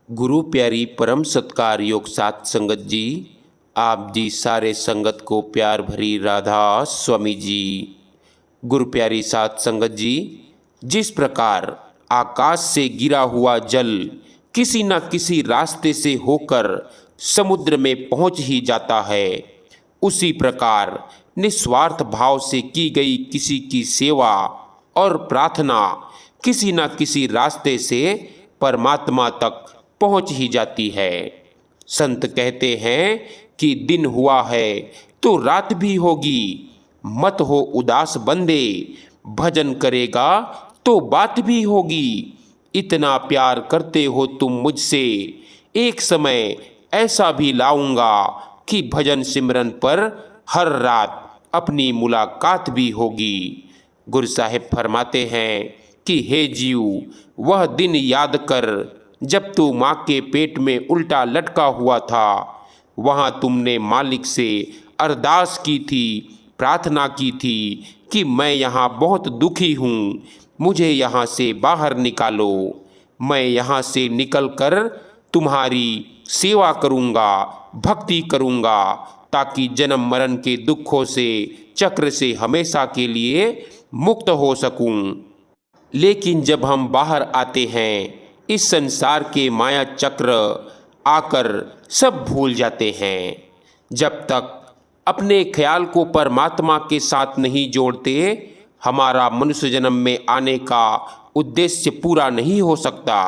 गुरु प्यारी परम सत्कार योग सात संगत जी, आप जी सारे संगत को प्यार भरी राधा स्वामी जी। गुरु प्यारी सात संगत जी, जिस प्रकार आकाश से गिरा हुआ जल किसी न किसी रास्ते से होकर समुद्र में पहुंच ही जाता है, उसी प्रकार निस्वार्थ भाव से की गई किसी की सेवा और प्रार्थना किसी न किसी रास्ते से परमात्मा तक पहुंच ही जाती है। संत कहते हैं कि दिन हुआ है तो रात भी होगी, मत हो उदास बंदे, भजन करेगा तो बात भी होगी। इतना प्यार करते हो तुम मुझसे, एक समय ऐसा भी लाऊंगा कि भजन सिमरन पर हर रात अपनी मुलाकात भी होगी। गुरु साहिब फरमाते हैं कि हे जीव, वह दिन याद कर जब तू माँ के पेट में उल्टा लटका हुआ था। वहाँ तुमने मालिक से अरदास की थी, प्रार्थना की थी कि मैं यहाँ बहुत दुखी हूँ, मुझे यहाँ से बाहर निकालो। मैं यहाँ से निकलकर तुम्हारी सेवा करूँगा, भक्ति करूँगा, ताकि जन्म मरण के दुखों से, चक्र से हमेशा के लिए मुक्त हो सकूं। लेकिन जब हम बाहर आते हैं, इस संसार के माया चक्र आकर सब भूल जाते हैं। जब तक अपने ख्याल को परमात्मा के साथ नहीं जोड़ते, हमारा मनुष्य जन्म में आने का उद्देश्य पूरा नहीं हो सकता।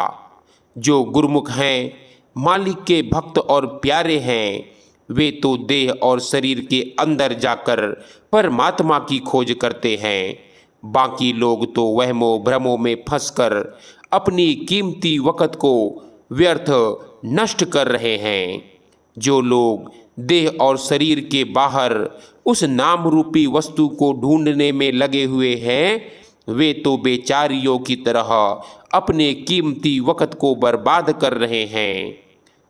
जो गुरुमुख हैं, मालिक के भक्त और प्यारे हैं, वे तो देह और शरीर के अंदर जाकर परमात्मा की खोज करते हैं। बाकी लोग तो वहमों भ्रमों में फंसकर अपनी कीमती वक़्त को व्यर्थ नष्ट कर रहे हैं। जो लोग देह और शरीर के बाहर उस नाम रूपी वस्तु को ढूंढने में लगे हुए हैं, वे तो बेचारियों की तरह अपने कीमती वक़्त को बर्बाद कर रहे हैं।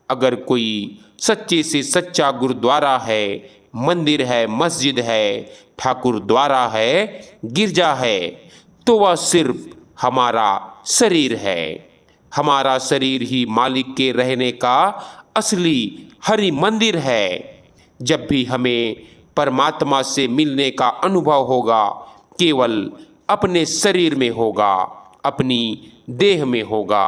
अगर कोई सच्चे से सच्चा गुरुद्वारा है, मंदिर है, मस्जिद है, ठाकुर द्वारा है, गिरजा है, तो वह सिर्फ हमारा शरीर है। हमारा शरीर ही मालिक के रहने का असली हरि मंदिर है। जब भी हमें परमात्मा से मिलने का अनुभव होगा, केवल अपने शरीर में होगा, अपनी देह में होगा।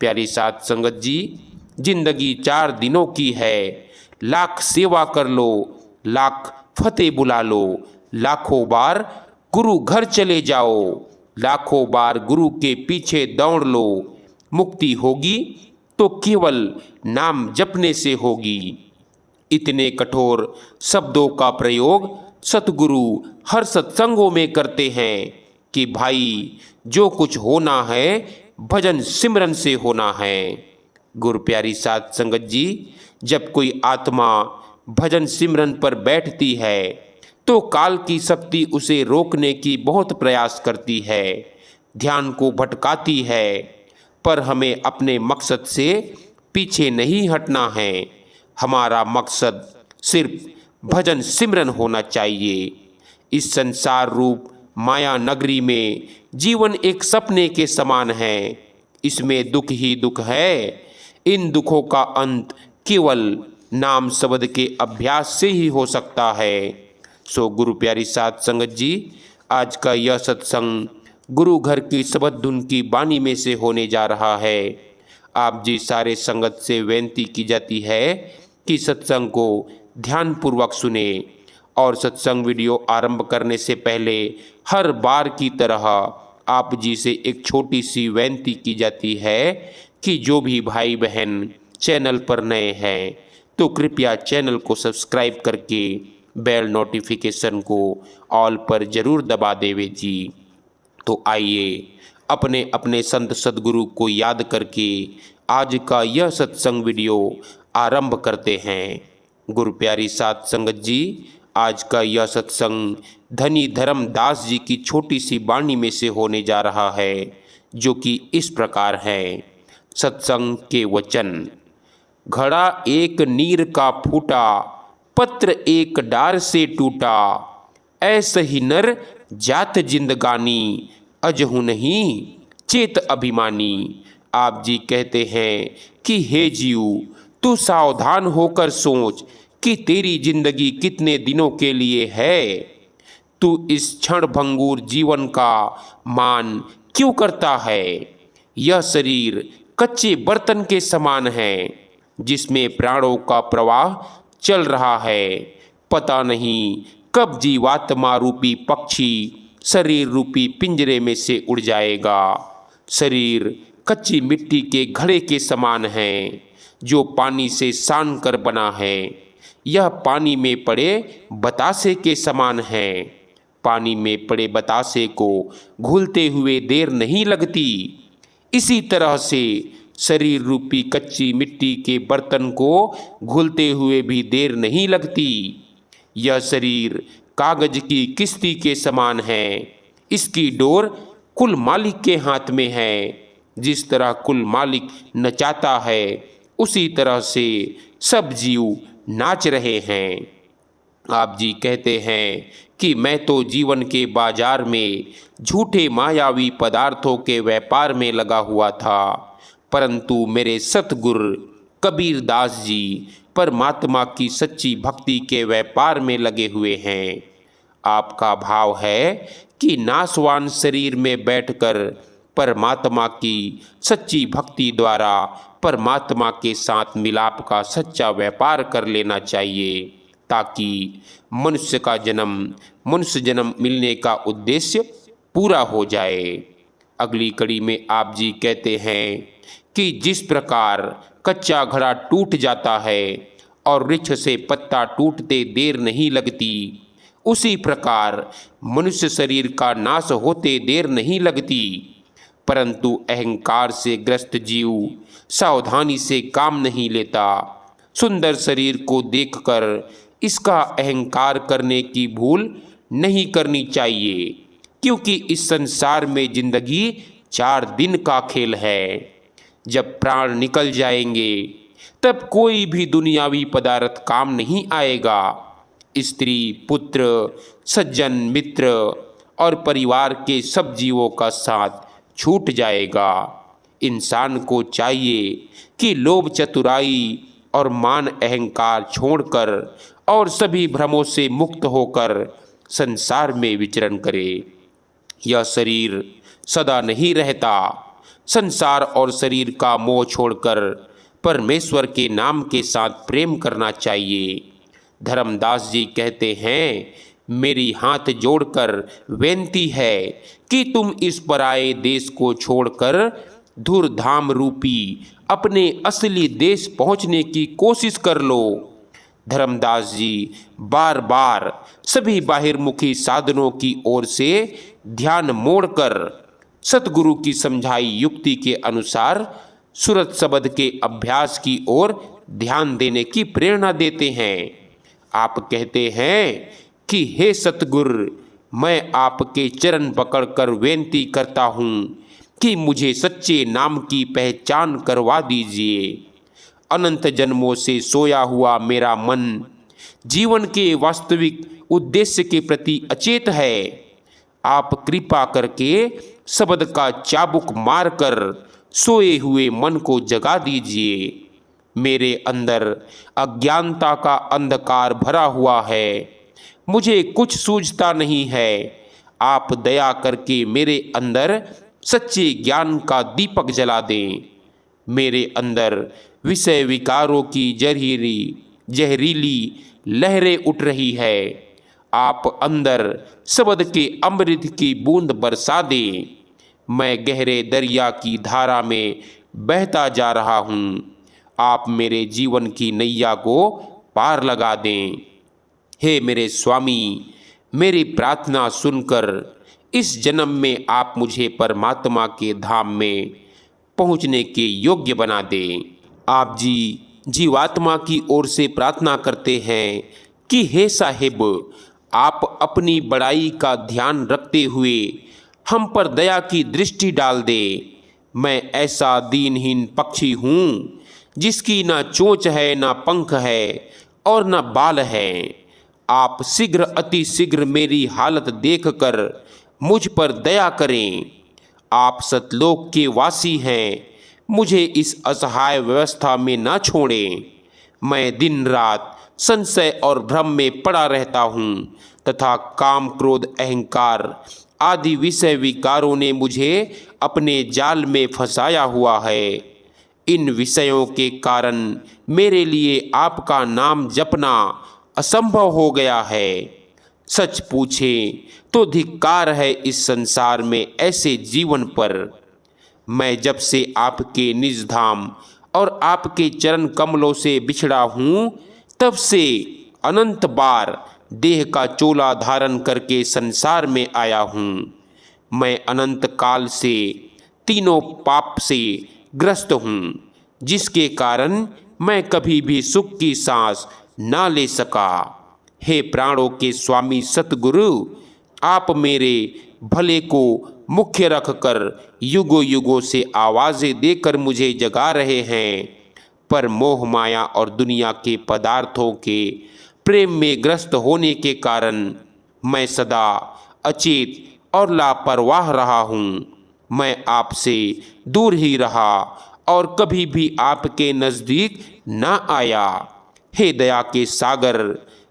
प्यारी साथ संगत जी, जिंदगी 4 दिनों की है। लाख सेवा कर लो, लाख फतेह बुला लो, लाखों बार गुरु घर चले जाओ, लाखों बार गुरु के पीछे दौड़ लो। मुक्ति होगी तो केवल नाम जपने से होगी। इतने कठोर शब्दों का प्रयोग सतगुरु हर सत्संगों में करते हैं कि भाई, जो कुछ होना है भजन सिमरन से होना है। गुरु प्यारी साथ संगत जी, जब कोई आत्मा भजन सिमरन पर बैठती है तो काल की शक्ति उसे रोकने की बहुत प्रयास करती है, ध्यान को भटकाती है। पर हमें अपने मकसद से पीछे नहीं हटना है। हमारा मकसद सिर्फ भजन सिमरन होना चाहिए। इस संसार रूप माया नगरी में जीवन एक सपने के समान है। इसमें दुख ही दुख है। इन दुखों का अंत केवल नाम शब्द के अभ्यास से ही हो सकता है। सो गुरु प्यारी साथ संगत जी, आज का यह सत्संग गुरु घर की शबद धुन की बानी में से होने जा रहा है। आप जी सारे संगत से विनती की जाती है कि सत्संग को ध्यानपूर्वक सुने और सत्संग वीडियो आरंभ करने से पहले हर बार की तरह आप जी से एक छोटी सी विनती की जाती है कि जो भी भाई बहन चैनल पर नए हैं तो कृपया चैनल को सब्सक्राइब करके बेल नोटिफिकेशन को ऑल पर ज़रूर दबा देवे जी। तो आइए अपने अपने संत सदगुरु को याद करके आज का यह सत्संग वीडियो आरंभ करते हैं। गुरु प्यारी साथ संगत जी, आज का यह सत्संग धनी धर्मदास जी की छोटी सी वाणी में से होने जा रहा है, जो कि इस प्रकार है। सत्संग के वचन। घड़ा एक नीर का फूटा, पत्र एक डार से टूटा, ऐसे ही नर जात जिंदगानी, अजहु नहीं चेत अभिमानी। आप जी कहते हैं कि हे जीव, तू सावधान होकर सोच कि तेरी जिंदगी कितने दिनों के लिए है। तू इस क्षण भंगुर जीवन का मान क्यों करता है? यह शरीर कच्चे बर्तन के समान है जिसमें प्राणों का प्रवाह चल रहा है। पता नहीं कब जीवात्मा रूपी पक्षी शरीर रूपी पिंजरे में से उड़ जाएगा। शरीर कच्ची मिट्टी के घड़े के समान है जो पानी से सान कर बना है। यह पानी में पड़े बतासे के समान है। पानी में पड़े बतासे को घुलते हुए देर नहीं लगती। इसी तरह से शरीर रूपी कच्ची मिट्टी के बर्तन को घुलते हुए भी देर नहीं लगती। यह शरीर कागज की किश्ती के समान है। इसकी डोर कुल मालिक के हाथ में है। जिस तरह कुल मालिक नचाता है उसी तरह से सब जीव नाच रहे हैं। आप जी कहते हैं कि मैं तो जीवन के बाजार में झूठे मायावी पदार्थों के व्यापार में लगा हुआ था, परंतु मेरे सतगुरु कबीर दास जी परमात्मा की सच्ची भक्ति के व्यापार में लगे हुए हैं। आपका भाव है कि नाशवान शरीर में बैठकर परमात्मा की सच्ची भक्ति द्वारा परमात्मा के साथ मिलाप का सच्चा व्यापार कर लेना चाहिए, ताकि मनुष्य जन्म मिलने का उद्देश्य पूरा हो जाए। अगली कड़ी में आप जी कहते हैं कि जिस प्रकार कच्चा घड़ा टूट जाता है और वृक्ष से पत्ता टूटते देर नहीं लगती, उसी प्रकार मनुष्य शरीर का नाश होते देर नहीं लगती। परंतु अहंकार से ग्रस्त जीव सावधानी से काम नहीं लेता। सुंदर शरीर को देखकर इसका अहंकार करने की भूल नहीं करनी चाहिए, क्योंकि इस संसार में जिंदगी 4 दिन का खेल है। जब प्राण निकल जाएंगे तब कोई भी दुनियावी पदार्थ काम नहीं आएगा। स्त्री, पुत्र, सज्जन, मित्र और परिवार के सब जीवों का साथ छूट जाएगा। इंसान को चाहिए कि लोभ, चतुराई और मान अहंकार छोड़कर और सभी भ्रमों से मुक्त होकर संसार में विचरण करे। यह शरीर सदा नहीं रहता। संसार और शरीर का मोह छोड़कर परमेश्वर के नाम के साथ प्रेम करना चाहिए। धर्मदास जी कहते हैं, मेरी हाथ जोड़कर बेनती है कि तुम इस पराये देश को छोड़कर धूर्धाम रूपी अपने असली देश पहुंचने की कोशिश कर लो। धर्मदास जी बार बार सभी बाहिर्मुखी साधनों की ओर से ध्यान मोड़कर सतगुरु की समझाई युक्ति के अनुसार सुरत शब्द के अभ्यास की ओर ध्यान देने की प्रेरणा देते हैं। आप कहते हैं कि हे सतगुरु, मैं आपके चरण पकड़कर विनती करता हूँ कि मुझे सच्चे नाम की पहचान करवा दीजिए। अनंत जन्मों से सोया हुआ मेरा मन जीवन के वास्तविक उद्देश्य के प्रति अचेत है। आप कृपा करके शब्द का चाबुक मारकर सोए हुए मन को जगा दीजिए। मेरे अंदर अज्ञानता का अंधकार भरा हुआ है, मुझे कुछ सूझता नहीं है। आप दया करके मेरे अंदर सच्चे ज्ञान का दीपक जला दें। मेरे अंदर विषय विकारों की जहरीली लहरें उठ रही है। आप अंदर शब्द के अमृत की बूंद बरसा दें। मैं गहरे दरिया की धारा में बहता जा रहा हूँ। आप मेरे जीवन की नैया को पार लगा दें। हे मेरे स्वामी, मेरी प्रार्थना सुनकर इस जन्म में आप मुझे परमात्मा के धाम में पहुँचने के योग्य बना दें। आप जी जीवात्मा की ओर से प्रार्थना करते हैं कि हे साहिब, आप अपनी बड़ाई का ध्यान रखते हुए हम पर दया की दृष्टि डाल दें। मैं ऐसा दीनहीन पक्षी हूँ जिसकी ना चोंच है, ना पंख है और ना बाल है। आप शीघ्र अति शीघ्र मेरी हालत देखकर मुझ पर दया करें। आप सतलोक के वासी हैं, मुझे इस असहाय व्यवस्था में न छोड़ें। मैं दिन रात संशय और भ्रम में पड़ा रहता हूँ तथा काम, क्रोध, अहंकार आदि विषय विकारों ने मुझे अपने जाल में फंसाया हुआ है। इन विषयों के कारण मेरे लिए आपका नाम जपना असंभव हो गया है। सच पूछे तो धिक्कार है इस संसार में ऐसे जीवन पर। मैं जब से आपके निज धाम और आपके चरण कमलों से बिछड़ा हूँ, तब से अनंत बार देह का चोला धारण करके संसार में आया हूँ। मैं अनंत काल से तीनों पाप से ग्रस्त हूँ, जिसके कारण मैं कभी भी सुख की सांस ना ले सका। हे प्राणों के स्वामी सतगुरु, आप मेरे भले को मुख्य रखकर युगों युगों से आवाज़ें देकर मुझे जगा रहे हैं, पर मोह माया और दुनिया के पदार्थों के प्रेम में ग्रस्त होने के कारण मैं सदा अचेत और लापरवाह रहा हूँ। मैं आपसे दूर ही रहा और कभी भी आपके नज़दीक न आया। हे दया के सागर,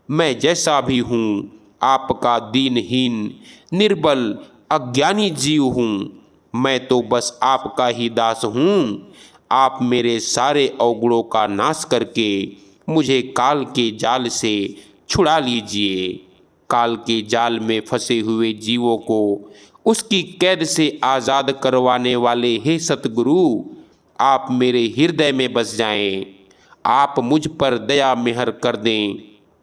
मैं जैसा भी हूँ आपका दीनहीन, निर्बल, अज्ञानी जीव हूँ। मैं तो बस आपका ही दास हूँ। आप मेरे सारे अवगुणों का नाश करके मुझे काल के जाल से छुड़ा लीजिए। काल के जाल में फंसे हुए जीवों को उसकी कैद से आज़ाद करवाने वाले हे सतगुरु, आप मेरे हृदय में बस जाएं। आप मुझ पर दया मेहर कर दें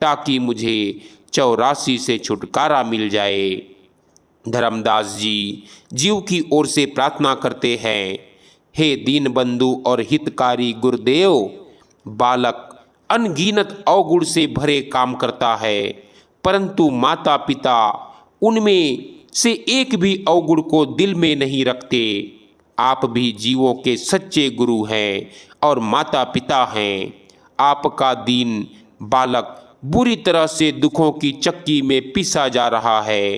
ताकि मुझे 84 से छुटकारा मिल जाए। धर्मदास जी जीव की ओर से प्रार्थना करते हैं। हे दीन बंधु और हितकारी गुरुदेव, बालक अनगिनत अवगुण से भरे काम करता है, परंतु माता पिता उनमें से एक भी अवगुण को दिल में नहीं रखते। आप भी जीवों के सच्चे गुरु हैं और माता पिता हैं। आपका दीन बालक बुरी तरह से दुखों की चक्की में पिसा जा रहा है।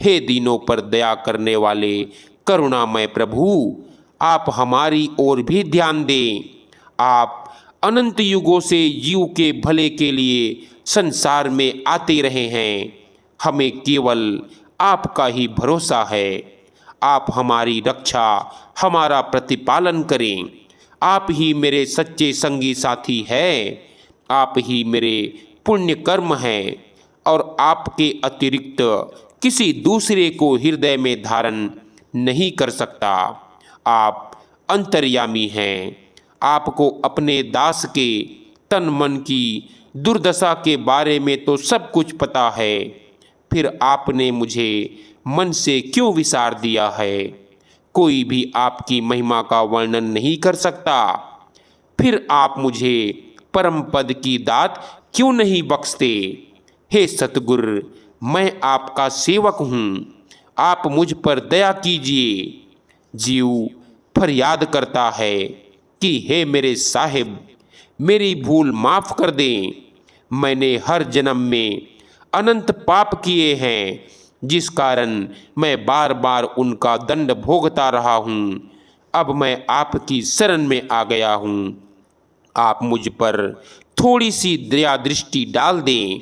हे दीनों पर दया करने वाले करुणामय प्रभु, आप हमारी ओर भी ध्यान दें। आप अनंत युगों से जीव के भले के लिए संसार में आते रहे हैं। हमें केवल आपका ही भरोसा है। आप हमारी रक्षा, हमारा प्रतिपालन करें। आप ही मेरे सच्चे संगी साथी हैं। आप ही मेरे पुण्य कर्म हैं और आपके अतिरिक्त किसी दूसरे को हृदय में धारण नहीं कर सकता। आप अंतर्यामी हैं। आपको अपने दास के तन मन की दुर्दशा के बारे में तो सब कुछ पता है, फिर आपने मुझे मन से क्यों विसार दिया है? कोई भी आपकी महिमा का वर्णन नहीं कर सकता। फिर आप मुझे परम पद की दात क्यों नहीं बख्शते? हे सतगुर, मैं आपका सेवक हूँ, आप मुझ पर दया कीजिए। जीव फरियाद करता है कि हे मेरे साहिब, मेरी भूल माफ़ कर दें। मैंने हर जन्म में अनंत पाप किए हैं, जिस कारण मैं बार बार उनका दंड भोगता रहा हूँ। अब मैं आपकी शरण में आ गया हूँ। आप मुझ पर थोड़ी सी दया दृष्टि डाल दें।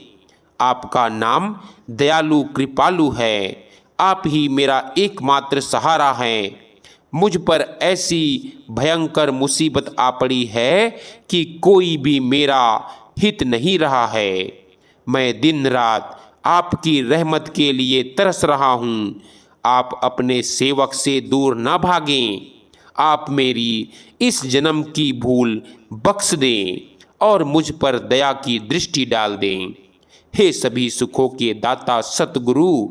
आपका नाम दयालु कृपालु है। आप ही मेरा एकमात्र सहारा है। मुझ पर ऐसी भयंकर मुसीबत आ पड़ी है कि कोई भी मेरा हित नहीं रहा है। मैं दिन रात आपकी रहमत के लिए तरस रहा हूँ। आप अपने सेवक से दूर न भागें। आप मेरी इस जन्म की भूल बख्श दें और मुझ पर दया की दृष्टि डाल दें। हे सभी सुखों के दाता सतगुरु,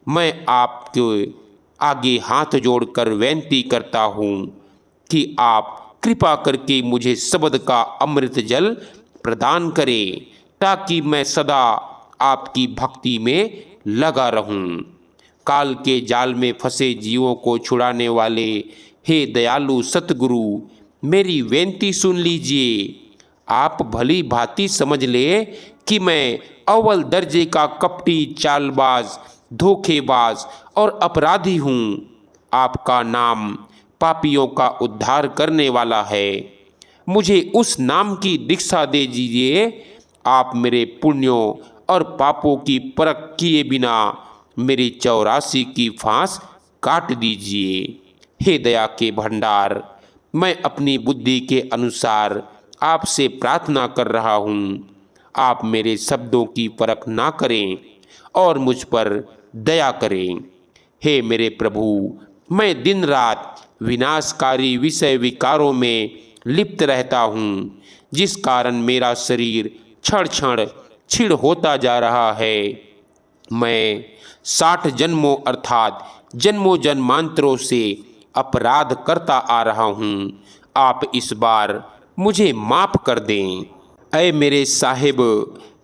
मैं आपके आगे हाथ जोड़कर विनती करता हूँ कि आप कृपा करके मुझे शब्द का अमृत जल प्रदान करें, ताकि मैं सदा आपकी भक्ति में लगा रहूं। काल के जाल में फंसे जीवों को छुड़ाने वाले हे दयालु सतगुरु, मेरी विनती सुन लीजिए। आप भली भांति समझ ले कि मैं अव्वल दर्जे का कपटी, चालबाज, धोखेबाज और अपराधी हूँ। आपका नाम पापियों का उद्धार करने वाला है। मुझे उस नाम की दीक्षा दे दीजिए। आप मेरे पुण्यों और पापों की परख किए बिना मेरी 84 की फांस काट दीजिए। हे दया के भंडार, मैं अपनी बुद्धि के अनुसार आपसे प्रार्थना कर रहा हूँ। आप मेरे शब्दों की परख ना करें और मुझ पर दया करें। हे मेरे प्रभु, मैं दिन रात विनाशकारी विषय विकारों में लिप्त रहता हूँ, जिस कारण मेरा शरीर क्षण क्षण क्षीण होता जा रहा है। मैं 60 जन्मों अर्थात जन्मों जन्मांतरों से अपराध करता आ रहा हूँ। आप इस बार मुझे माफ़ कर दें। ऐ मेरे साहिब,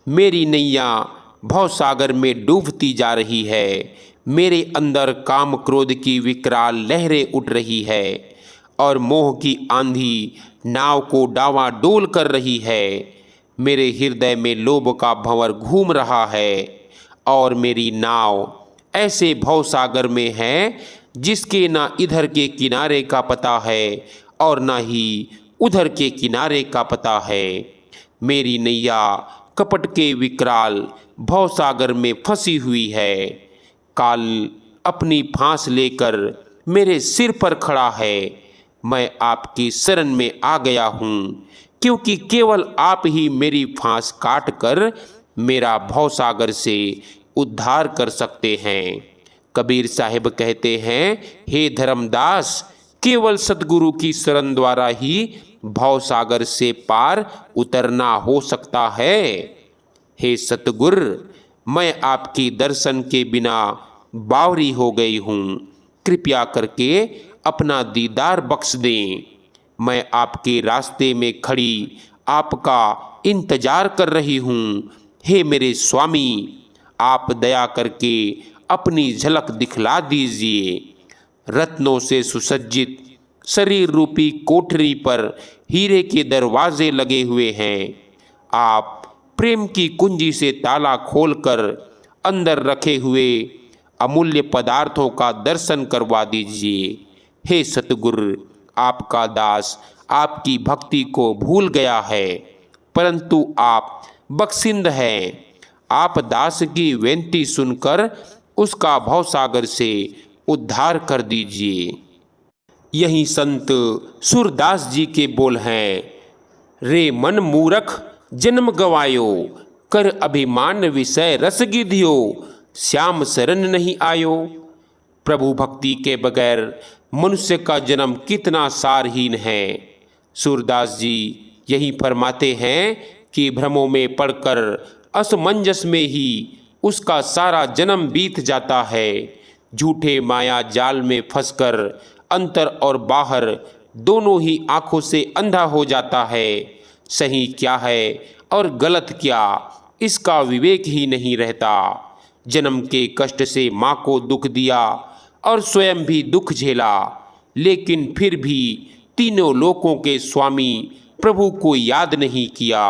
मेरी नैया भवसागर में डूबती जा रही है। मेरे अंदर काम क्रोध की विकराल लहरें उठ रही है और मोह की आंधी नाव को डावाडोल कर रही है। मेरे हृदय में लोभ का भंवर घूम रहा है और मेरी नाव ऐसे भवसागर में है जिसके ना इधर के किनारे का पता है और ना ही उधर के किनारे का पता है। मेरी नैया कपट के विकराल भवसागर में फंसी हुई है। काल अपनी फांस लेकर मेरे सिर पर खड़ा है। मैं आपकी शरण में आ गया हूँ, क्योंकि केवल आप ही मेरी फांस काट कर मेरा भवसागर से उद्धार कर सकते हैं। कबीर साहिब कहते हैं, हे धर्मदास, केवल सतगुरु की शरण द्वारा ही भवसागर से पार उतरना हो सकता है। हे सतगुर, मैं आपकी दर्शन के बिना बावरी हो गई हूँ। कृपया करके अपना दीदार बख्श दें। मैं आपके रास्ते में खड़ी आपका इंतजार कर रही हूँ। हे मेरे स्वामी, आप दया करके अपनी झलक दिखला दीजिए। रत्नों से सुसज्जित शरीर रूपी कोठरी पर हीरे के दरवाजे लगे हुए हैं। आप प्रेम की कुंजी से ताला खोलकर अंदर रखे हुए अमूल्य पदार्थों का दर्शन करवा दीजिए। हे सतगुर, आपका दास आपकी भक्ति को भूल गया है, परंतु आप बख्शिंद हैं। आप दास की विनती सुनकर उसका भवसागर से उद्धार कर दीजिए। यही संत सूरदास जी के बोल हैं, रे मन मूरख जन्म गवायो, कर अभिमान विषय रस गिधियो, श्याम शरण नहीं आयो। प्रभु भक्ति के बगैर मनुष्य का जन्म कितना सारहीन है। सूरदास जी यही फरमाते हैं कि भ्रमों में पड़कर असमंजस में ही उसका सारा जन्म बीत जाता है। झूठे माया जाल में फंसकर अंतर और बाहर दोनों ही आंखों से अंधा हो जाता है। सही क्या है और गलत क्या, इसका विवेक ही नहीं रहता। जन्म के कष्ट से माँ को दुख दिया और स्वयं भी दुख झेला, लेकिन फिर भी तीनों लोकों के स्वामी प्रभु को याद नहीं किया।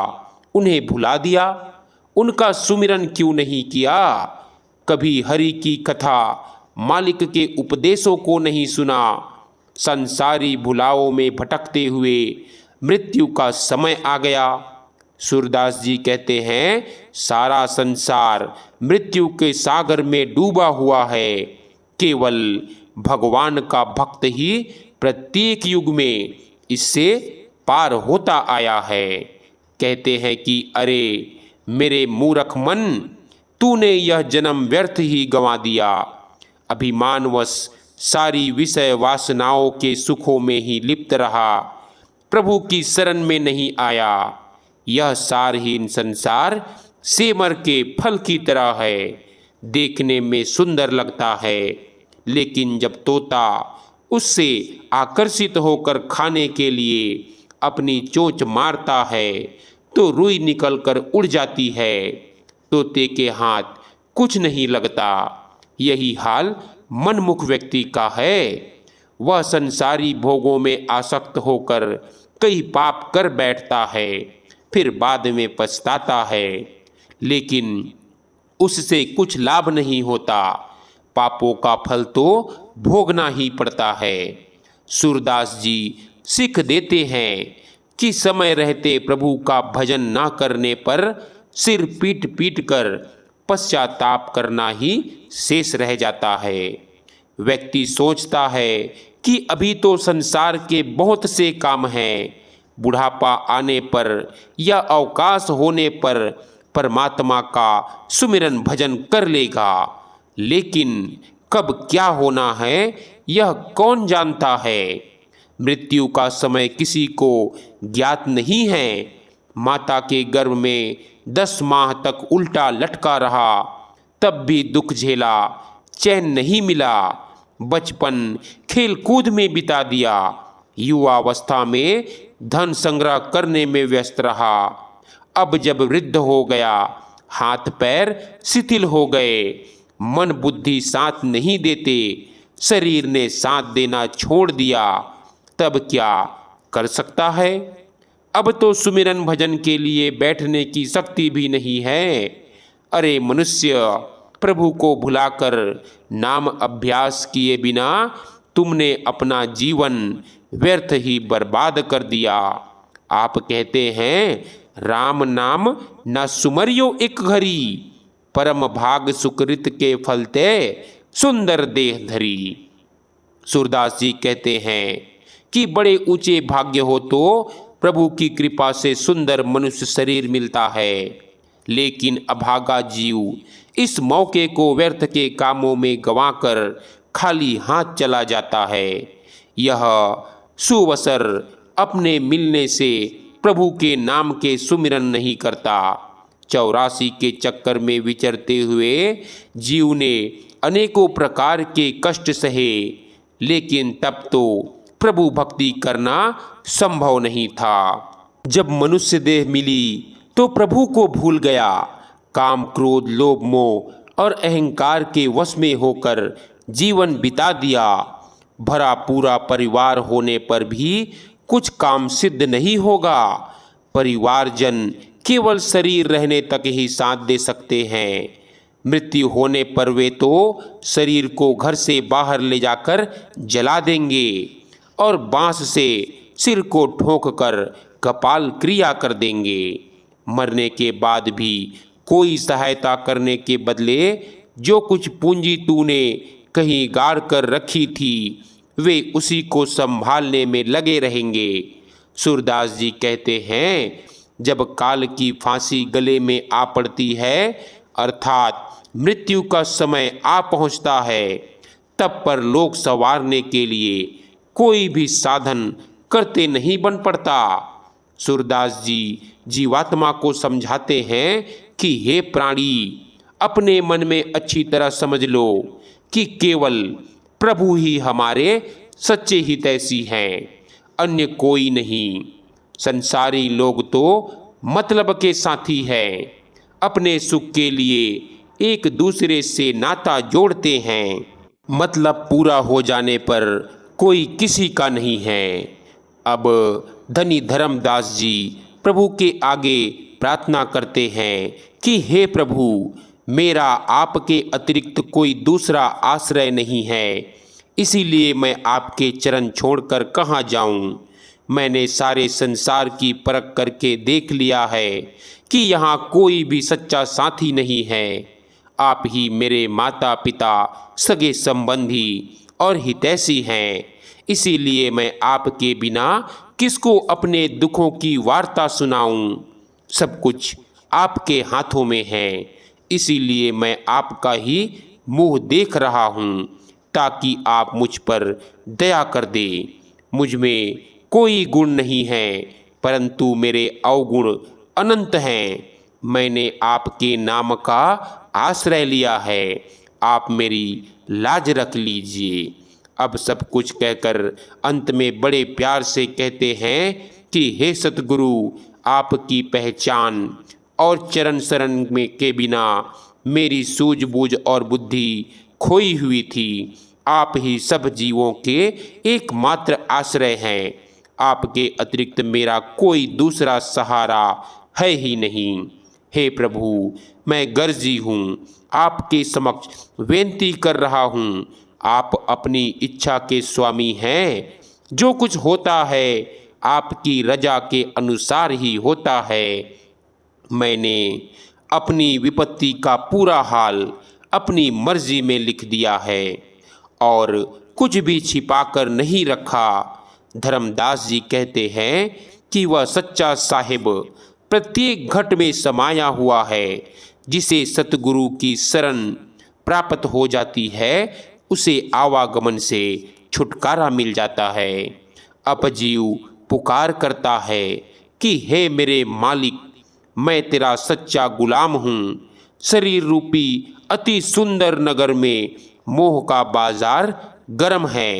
उन्हें भुला दिया। उनका सुमिरन क्यों नहीं किया? कभी हरि की कथा, मालिक के उपदेशों को नहीं सुना। संसारी भुलाओं में भटकते हुए मृत्यु का समय आ गया। सूरदास जी कहते हैं, सारा संसार मृत्यु के सागर में डूबा हुआ है। केवल भगवान का भक्त ही प्रत्येक युग में इससे पार होता आया है। कहते हैं कि अरे मेरे मूर्ख मन, तूने यह जन्म व्यर्थ ही गंवा दिया। अभिमानवश सारी विषय वासनाओं के सुखों में ही लिप्त रहा, प्रभु की शरण में नहीं आया। यह सारहीन संसार सेमर के फल की तरह है। देखने में सुंदर लगता है, लेकिन जब तोता उससे आकर्षित होकर खाने के लिए अपनी चोंच मारता है तो रुई निकलकर उड़ जाती है। तोते के हाथ कुछ नहीं लगता। यही हाल मनमुख व्यक्ति का है। वह संसारी भोगों में आसक्त होकर कई पाप कर बैठता है, फिर बाद में पछताता है, लेकिन उससे कुछ लाभ नहीं होता। पापों का फल तो भोगना ही पड़ता है। सूरदास जी सीख देते हैं कि समय रहते प्रभु का भजन ना करने पर सिर पीट पीट कर पश्चाताप करना ही शेष रह जाता है। व्यक्ति सोचता है कि अभी तो संसार के बहुत से काम हैं, बुढ़ापा आने पर या अवकाश होने पर परमात्मा का सुमिरन भजन कर लेगा, लेकिन कब क्या होना है यह कौन जानता है। मृत्यु का समय किसी को ज्ञात नहीं है। माता के गर्भ में 10 माह तक उल्टा लटका रहा, तब भी दुख झेला, चैन नहीं मिला। बचपन खेल कूद में बिता दिया, युवावस्था में धन संग्रह करने में व्यस्त रहा। अब जब वृद्ध हो गया, हाथ पैर शिथिल हो गए, मन बुद्धि साथ नहीं देते, शरीर ने साथ देना छोड़ दिया, तब क्या कर सकता है। अब तो सुमिरन भजन के लिए बैठने की शक्ति भी नहीं है। अरे मनुष्य, प्रभु को भुलाकर नाम अभ्यास किए बिना तुमने अपना जीवन व्यर्थ ही बर्बाद कर दिया। आप कहते हैं राम नाम न सुमरियो एक घड़ी, परम भाग सुकृत के फलते सुंदर देह धरी। सूरदास जी कहते हैं कि बड़े ऊंचे भाग्य हो तो प्रभु की कृपा से सुंदर मनुष्य शरीर मिलता है, लेकिन अभागा जीव इस मौके को व्यर्थ के कामों में गंवाकर खाली हाथ चला जाता है। यह सुअवसर अपने मिलने से प्रभु के नाम के सुमिरन नहीं करता। 84 के चक्कर में विचरते हुए जीव ने अनेकों प्रकार के कष्ट सहे, लेकिन तब तो प्रभु भक्ति करना संभव नहीं था। जब मनुष्य देह मिली तो प्रभु को भूल गया। काम क्रोध लोभ मोह और अहंकार के वश में होकर जीवन बिता दिया। भरा पूरा परिवार होने पर भी कुछ काम सिद्ध नहीं होगा। परिवारजन केवल शरीर रहने तक ही साथ दे सकते हैं। मृत्यु होने पर वे तो शरीर को घर से बाहर ले जाकर जला देंगे और बांस से सिर को ठोक कर कपाल क्रिया कर देंगे। मरने के बाद भी कोई सहायता करने के बदले जो कुछ पूंजी तूने कहीं गाड़ कर रखी थी, वे उसी को संभालने में लगे रहेंगे। सूरदास जी कहते हैं जब काल की फांसी गले में आ पड़ती है, अर्थात मृत्यु का समय आ पहुंचता है, तब पर लोक संवारने के लिए कोई भी साधन करते नहीं बन पड़ता। सूरदास जी जीवात्मा को समझाते हैं कि हे प्राणी, अपने मन में अच्छी तरह समझ लो कि केवल प्रभु ही हमारे सच्चे हितैषी हैं, अन्य कोई नहीं। संसारी लोग तो मतलब के साथी हैं, अपने सुख के लिए एक दूसरे से नाता जोड़ते हैं, मतलब पूरा हो जाने पर कोई किसी का नहीं है। अब धनी धर्मदास जी प्रभु के आगे प्रार्थना करते हैं कि हे प्रभु, मेरा आपके अतिरिक्त कोई दूसरा आश्रय नहीं है, इसीलिए मैं आपके चरण छोड़कर कहाँ जाऊं। मैंने सारे संसार की परख करके देख लिया है कि यहाँ कोई भी सच्चा साथी नहीं है। आप ही मेरे माता पिता, सगे संबंधी और हितैषी हैं, इसीलिए मैं आपके बिना किसको अपने दुखों की वार्ता सुनाऊं। सब कुछ आपके हाथों में है, इसीलिए मैं आपका ही मुंह देख रहा हूँ, ताकि आप मुझ पर दया कर दे। मुझ में कोई गुण नहीं है, परंतु मेरे अवगुण अनंत हैं। मैंने आपके नाम का आश्रय लिया है, आप मेरी लाज रख लीजिए। अब सब कुछ कहकर अंत में बड़े प्यार से कहते हैं कि हे सतगुरु, आपकी पहचान और चरण शरण में के बिना मेरी सूझबूझ और बुद्धि खोई हुई थी। आप ही सब जीवों के एकमात्र आश्रय हैं, आपके अतिरिक्त मेरा कोई दूसरा सहारा है ही नहीं। हे प्रभु, मैं गर्जी हूँ, आपके समक्ष विनती कर रहा हूँ। आप अपनी इच्छा के स्वामी हैं, जो कुछ होता है आपकी रजा के अनुसार ही होता है। मैंने अपनी विपत्ति का पूरा हाल अपनी मर्जी में लिख दिया है और कुछ भी छिपाकर नहीं रखा। धर्मदास जी कहते हैं कि वह सच्चा साहिब प्रत्येक घट में समाया हुआ है। जिसे सतगुरु की शरण प्राप्त हो जाती है उसे आवागमन से छुटकारा मिल जाता है। अपजीव पुकार करता है कि हे मेरे मालिक, मैं तेरा सच्चा गुलाम हूँ। शरीर रूपी अति सुंदर नगर में मोह का बाजार गर्म है।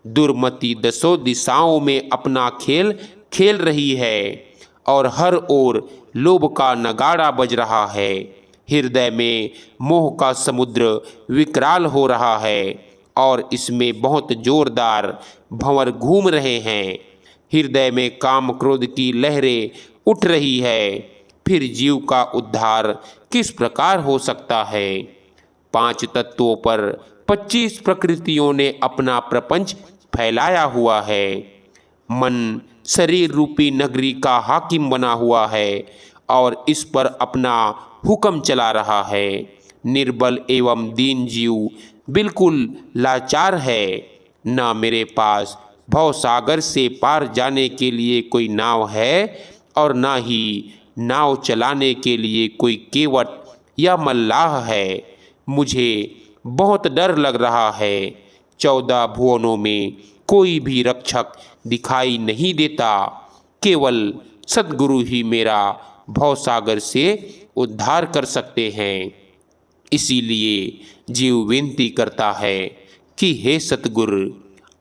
दुर्मति दसों दिशाओं में अपना खेल खेल रही है और हर ओर लोभ का नगाड़ा बज रहा है। हृदय में मोह का समुद्र विकराल हो रहा है और इसमें बहुत जोरदार भंवर घूम रहे हैं। हृदय में काम क्रोध की लहरें उठ रही है। फिर जीव का उद्धार किस प्रकार हो सकता है? 5 तत्वों पर 25 प्रकृतियों ने अपना प्रपंच फैलाया हुआ है। मन शरीर रूपी नगरी का हाकिम बना हुआ है और इस पर अपना हुक्म चला रहा है। निर्बल एवं दीन जीव बिल्कुल लाचार है। ना मेरे पास भव सागर से पार जाने के लिए कोई नाव है और ना ही नाव चलाने के लिए कोई केवट या मल्लाह है। मुझे बहुत डर लग रहा है। 14 भुवनों में कोई भी रक्षक दिखाई नहीं देता। केवल सद्गुरु ही मेरा भवसागर से उद्धार कर सकते हैं। इसीलिए जीव विनती करता है कि हे सतगुरु,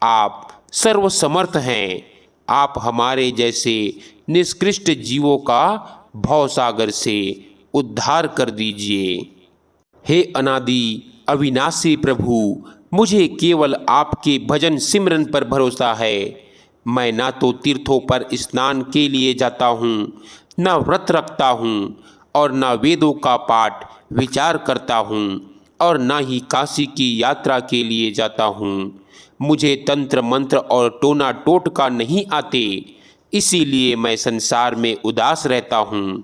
आप सर्वसमर्थ हैं। आप हमारे जैसे निष्कृष्ट जीवों का भवसागर से उद्धार कर दीजिए। हे अनादि अविनाशी प्रभु, मुझे केवल आपके भजन सिमरन पर भरोसा है। मैं ना तो तीर्थों पर स्नान के लिए जाता हूँ, न व्रत रखता हूँ और न वेदों का पाठ विचार करता हूँ और न ही काशी की यात्रा के लिए जाता हूँ। मुझे तंत्र मंत्र और टोना टोटका नहीं आते, इसीलिए मैं संसार में उदास रहता हूँ।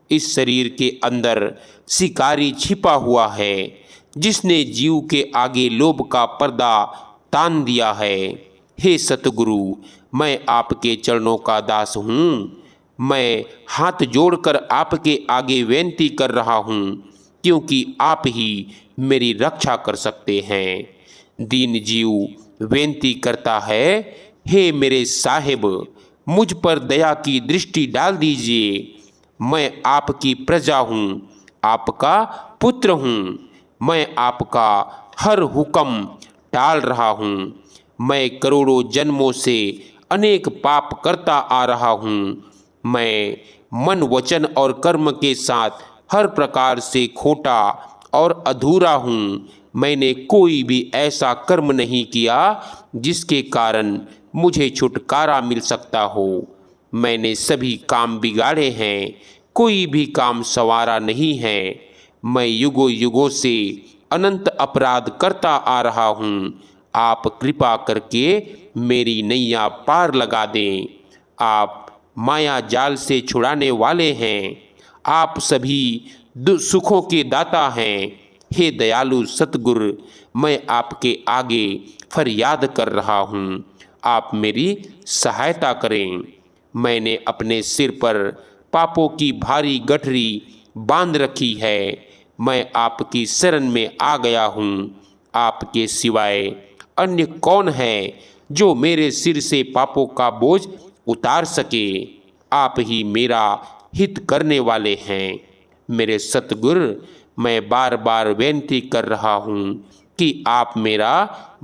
इस शरीर के अंदर शिकारी छिपा हुआ है, जिसने जीव के आगे लोभ का पर्दा तान दिया है। हे सतगुरु, मैं आपके चरणों का दास हूँ। मैं हाथ जोड़कर आपके आगे विनती कर रहा हूँ, क्योंकि आप ही मेरी रक्षा कर सकते हैं। दीन जीव विनती करता है, हे मेरे साहिब, मुझ पर दया की दृष्टि डाल दीजिए। मैं आपकी प्रजा हूँ, आपका पुत्र हूँ। मैं आपका हर हुक्म टाल रहा हूँ। मैं करोड़ों जन्मों से अनेक पाप करता आ रहा हूँ। मैं मन वचन और कर्म के साथ हर प्रकार से खोटा और अधूरा हूँ। मैंने कोई भी ऐसा कर्म नहीं किया जिसके कारण मुझे छुटकारा मिल सकता हो। मैंने सभी काम बिगाड़े हैं, कोई भी काम संवारा नहीं है। मैं युगों युगों से अनंत अपराध करता आ रहा हूँ। आप कृपा करके मेरी नैया पार लगा दें। आप माया जाल से छुड़ाने वाले हैं। आप सभी सुखों के दाता हैं। हे दयालु सतगुरु, मैं आपके आगे फरियाद कर रहा हूँ, आप मेरी सहायता करें। मैंने अपने सिर पर पापों की भारी गठरी बांध रखी है। मैं आपकी शरण में आ गया हूँ। आपके सिवाय अन्य कौन है जो मेरे सिर से पापों का बोझ उतार सके? आप ही मेरा हित करने वाले हैं। मेरे सतगुरु, मैं बार बार विनती कर रहा हूँ कि आप मेरा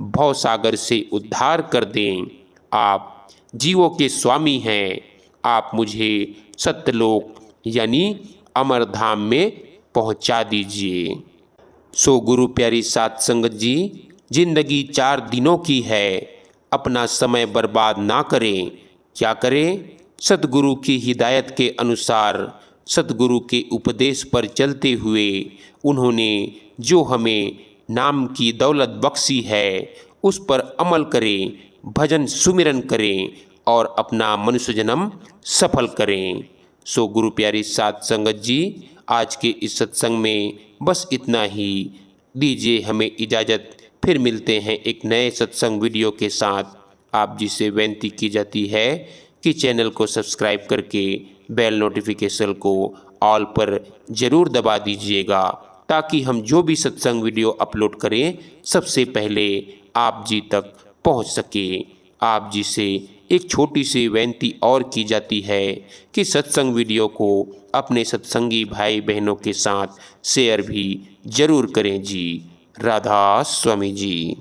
भवसागर से उद्धार कर दें। आप जीवों के स्वामी हैं। आप मुझे सत्यलोक यानी अमरधाम में पहुँचा दीजिए। सो गुरु प्यारी साध संगत जी, जिंदगी 4 दिनों की है। अपना समय बर्बाद ना करें। क्या करें? सतगुरु की हिदायत के अनुसार, सतगुरु के उपदेश पर चलते हुए उन्होंने जो हमें नाम की दौलत बख्शी है, उस पर अमल करें। भजन सुमिरन करें और अपना मनुष्य जन्म सफल करें। सो गुरु प्यारी साध संगत जी, आज के इस सत्संग में बस इतना ही। दीजिए हमें इजाज़त, फिर मिलते हैं एक नए सत्संग वीडियो के साथ। आप जी से विनती की जाती है कि चैनल को सब्सक्राइब करके बेल नोटिफिकेशन को ऑल पर ज़रूर दबा दीजिएगा, ताकि हम जो भी सत्संग वीडियो अपलोड करें सबसे पहले आप जी तक पहुंच सके। आप जी से एक छोटी सी विनती और की जाती है कि सत्संग वीडियो को अपने सत्संगी भाई बहनों के साथ शेयर भी जरूर करें जी। राधा स्वामी जी।